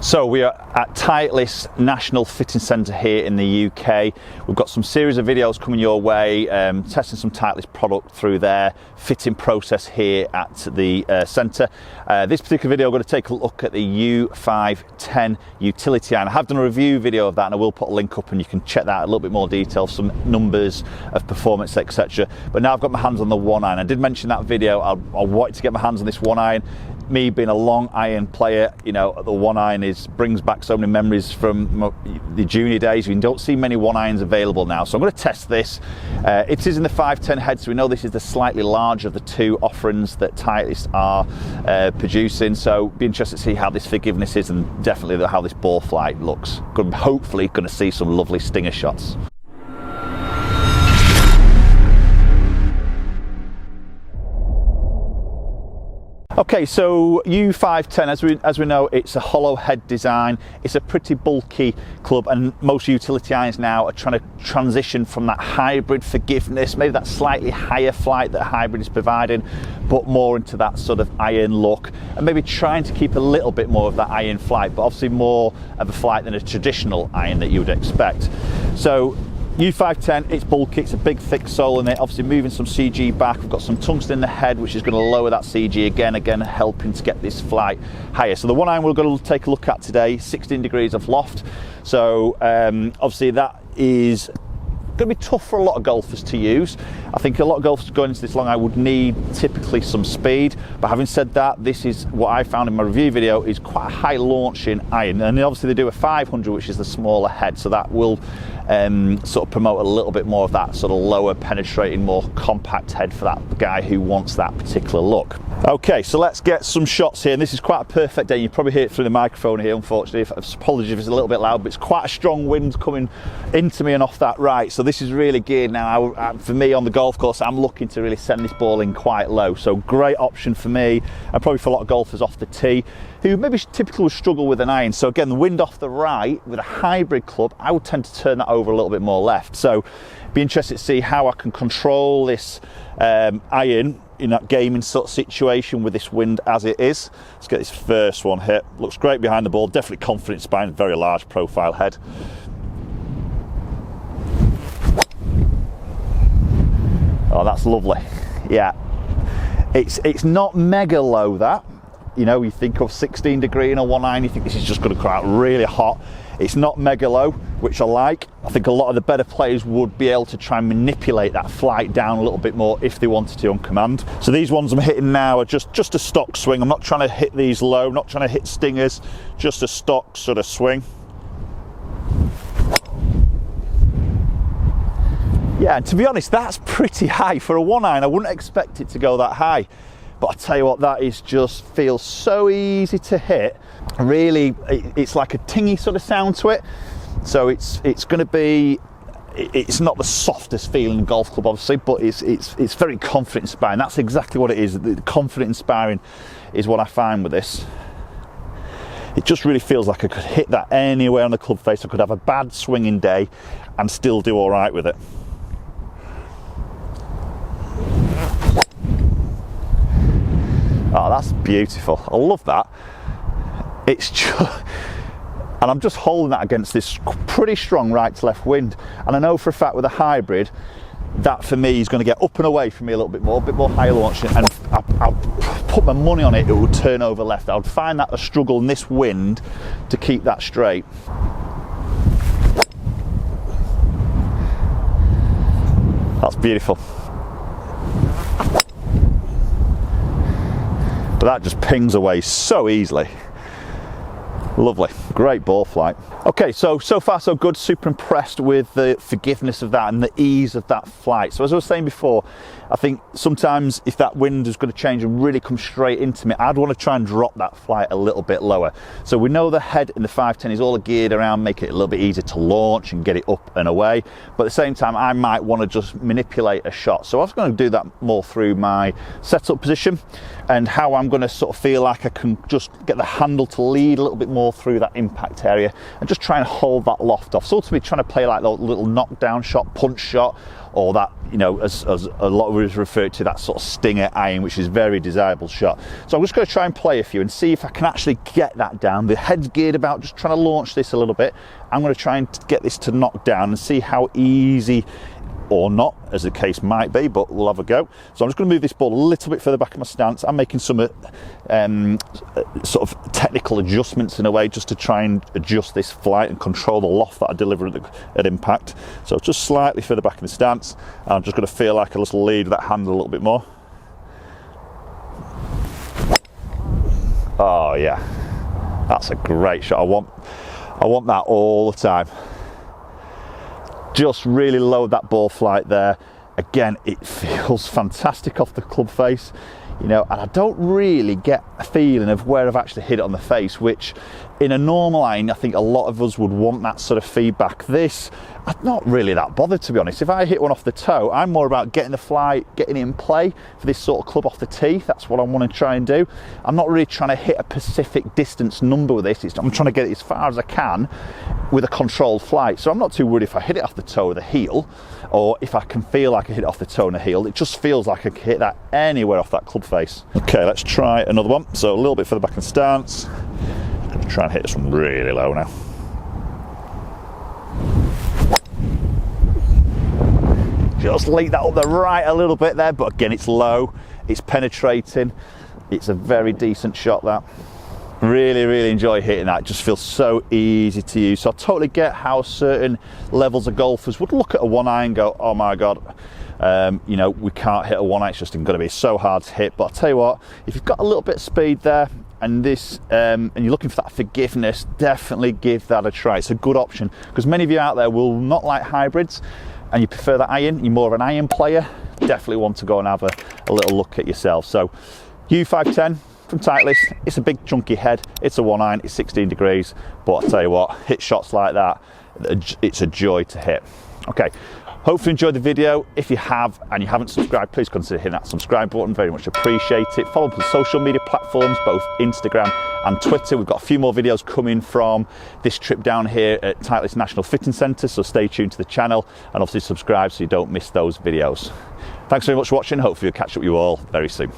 So we are at Titleist National Fitting Centre here in the UK. We've got some series of videos coming your way, testing some Titleist product through their fitting process here at the centre. This particular video, I'm going to take a look at the U510 Utility iron. I have done a review video of that and I will put a link up and you can check that out in a little bit more detail, some numbers of performance, etc. But now I've got my hands on the one iron. I did mention that video, I wanted to get my hands on this one iron. Me being a long iron player, you know, the one iron brings back so many memories from the junior days. We don't see many one irons available now, so I'm going to test this. It is in the 510 head, so we know this is the slightly larger of the two offerings that Titleist are producing. So be interested to see how this forgiveness is and definitely how this ball flight looks. Hopefully going to see some lovely stinger shots. Okay, so U510, as we know, it's a hollow head design. It's a pretty bulky club, and most utility irons now are trying to transition from that hybrid forgiveness, maybe that slightly higher flight that hybrid is providing, but more into that sort of iron look, and maybe trying to keep a little bit more of that iron flight, but obviously more of a flight than a traditional iron that you would expect. So U510, it's bulky, it's a big thick sole in it, obviously moving some CG back. We've got some tungsten in the head which is going to lower that CG again helping to get this flight higher. So the one iron we're going to take a look at today, 16 degrees of loft. So obviously that is going to be tough for a lot of golfers to use. I think a lot of golfers going into this long iron would need typically some speed, but having said that, this is what I found in my review video is quite a high launching iron, and obviously they do a 500 which is the smaller head, so that will sort of promote a little bit more of that sort of lower penetrating, more compact head for that guy who wants that particular look. Okay, so let's get some shots here, and this is quite a perfect day. You probably hear it through the microphone here, unfortunately. Apologies if it's a little bit loud, but it's quite a strong wind coming into me and off that right, so this is really geared now. For me on the golf course, I'm looking to really send this ball in quite low, so great option for me and probably for a lot of golfers off the tee who maybe typically would struggle with an iron. So again, the wind off the right with a hybrid club, I would tend to turn that over a little bit more left. So be interested to see how I can control this iron in that gaming sort of situation with this wind as it is. Let's get this first one hit. Looks great behind the ball, definitely confident spine, very large profile head. Oh, that's lovely. Yeah, it's not mega low, that. You know, you think of 16 degree in a one iron, you think this is just going to come out really hot. It's not mega low, which I like. I think a lot of the better players would be able to try and manipulate that flight down a little bit more if they wanted to on command. So these ones I'm hitting now are just a stock swing. I'm not trying to hit these low, not trying to hit stingers, just a stock sort of swing. Yeah, and to be honest, that's pretty high for a one iron. I wouldn't expect it to go that high, but I tell you what, that is just feels so easy to hit. Really, it's like a tingy sort of sound to it. So it's going to be, it's not the softest feeling golf club obviously, but it's very confident inspiring. That's exactly what it is. The confident inspiring is what I find with this. It just really feels like I could hit that anywhere on the club face. I could have a bad swinging day and still do all right with it. Oh, that's beautiful. I love that. It's just, and I'm just holding that against this pretty strong right to left wind. And I know for a fact with a hybrid, that for me is going to get up and away from me a bit more higher launching, and I'll put my money on it, it will turn over left. I would find that a struggle in this wind to keep that straight. That's beautiful. But that just pings away so easily. Lovely, great ball flight. Okay, so far so good. Super impressed with the forgiveness of that and the ease of that flight. So as I was saying before, I think sometimes if that wind is going to change and really come straight into me, I'd want to try and drop that flight a little bit lower. So we know the head in the 510 is all geared around, make it a little bit easier to launch and get it up and away. But at the same time, I might want to just manipulate a shot. So I was going to do that more through my setup position and how I'm going to sort of feel like I can just get the handle to lead a little bit more more through that impact area and just try and hold that loft off. So ultimately trying to play like the little knockdown shot, punch shot, or that, you know, as a lot of us refer to, that sort of stinger iron, which is a very desirable shot. So I'm just going to try and play a few and see if I can actually get that down. The head's geared about, just trying to launch this a little bit. I'm going to try and get this to knock down and see how easy or not, as the case might be, but we'll have a go. So I'm just going to move this ball a little bit further back in my stance. I'm making some sort of technical adjustments in a way, just to try and adjust this flight and control the loft that I deliver at impact. So just slightly further back in the stance. I'm just going to feel like a little lead with that hand a little bit more. Oh yeah, that's a great shot. I want that all the time. Just really lowered that ball flight there. Again, it feels fantastic off the club face, you know, and I don't really get a feeling of where I've actually hit it on the face, which in a normal iron, I think a lot of us would want that sort of feedback. This, I'm not really that bothered, to be honest. If I hit one off the toe, I'm more about getting the flight, getting it in play for this sort of club off the tee. That's what I want to try and do. I'm not really trying to hit a specific distance number with this. I'm trying to get it as far as I can with a controlled flight. So I'm not too worried if I hit it off the toe or the heel, or if I can feel like I hit it off the toe and the heel. It just feels like I can hit that anywhere off that club face. Okay, let's try another one. So a little bit further back in stance. I'm going to try and hit this one really low now. Just leak that up the right a little bit there, but again, it's low, it's penetrating, it's a very decent shot, that. Really enjoy hitting that. It just feels so easy to use. So I totally get how certain levels of golfers would look at a one iron and go, oh my god, you know, we can't hit a one iron, it's just going to be so hard to hit. But I'll tell you what, if you've got a little bit of speed there and this and you're looking for that forgiveness, definitely give that a try. It's a good option, because many of you out there will not like hybrids and you prefer that iron, you're more of an iron player, definitely want to go and have a little look at yourself. So U510 from Titleist, it's a big chunky head, it's a one iron, it's 16 degrees, but I'll tell you what, hit shots like that, it's a joy to hit. Okay, hopefully you enjoyed the video. If you have and you haven't subscribed, please consider hitting that subscribe button, very much appreciate it. Follow us on social media platforms, both Instagram and Twitter. We've got a few more videos coming from this trip down here at Titleist National Fitting Centre, so stay tuned to the channel and obviously subscribe so you don't miss those videos. Thanks very much for watching, hopefully we'll catch up with you all very soon.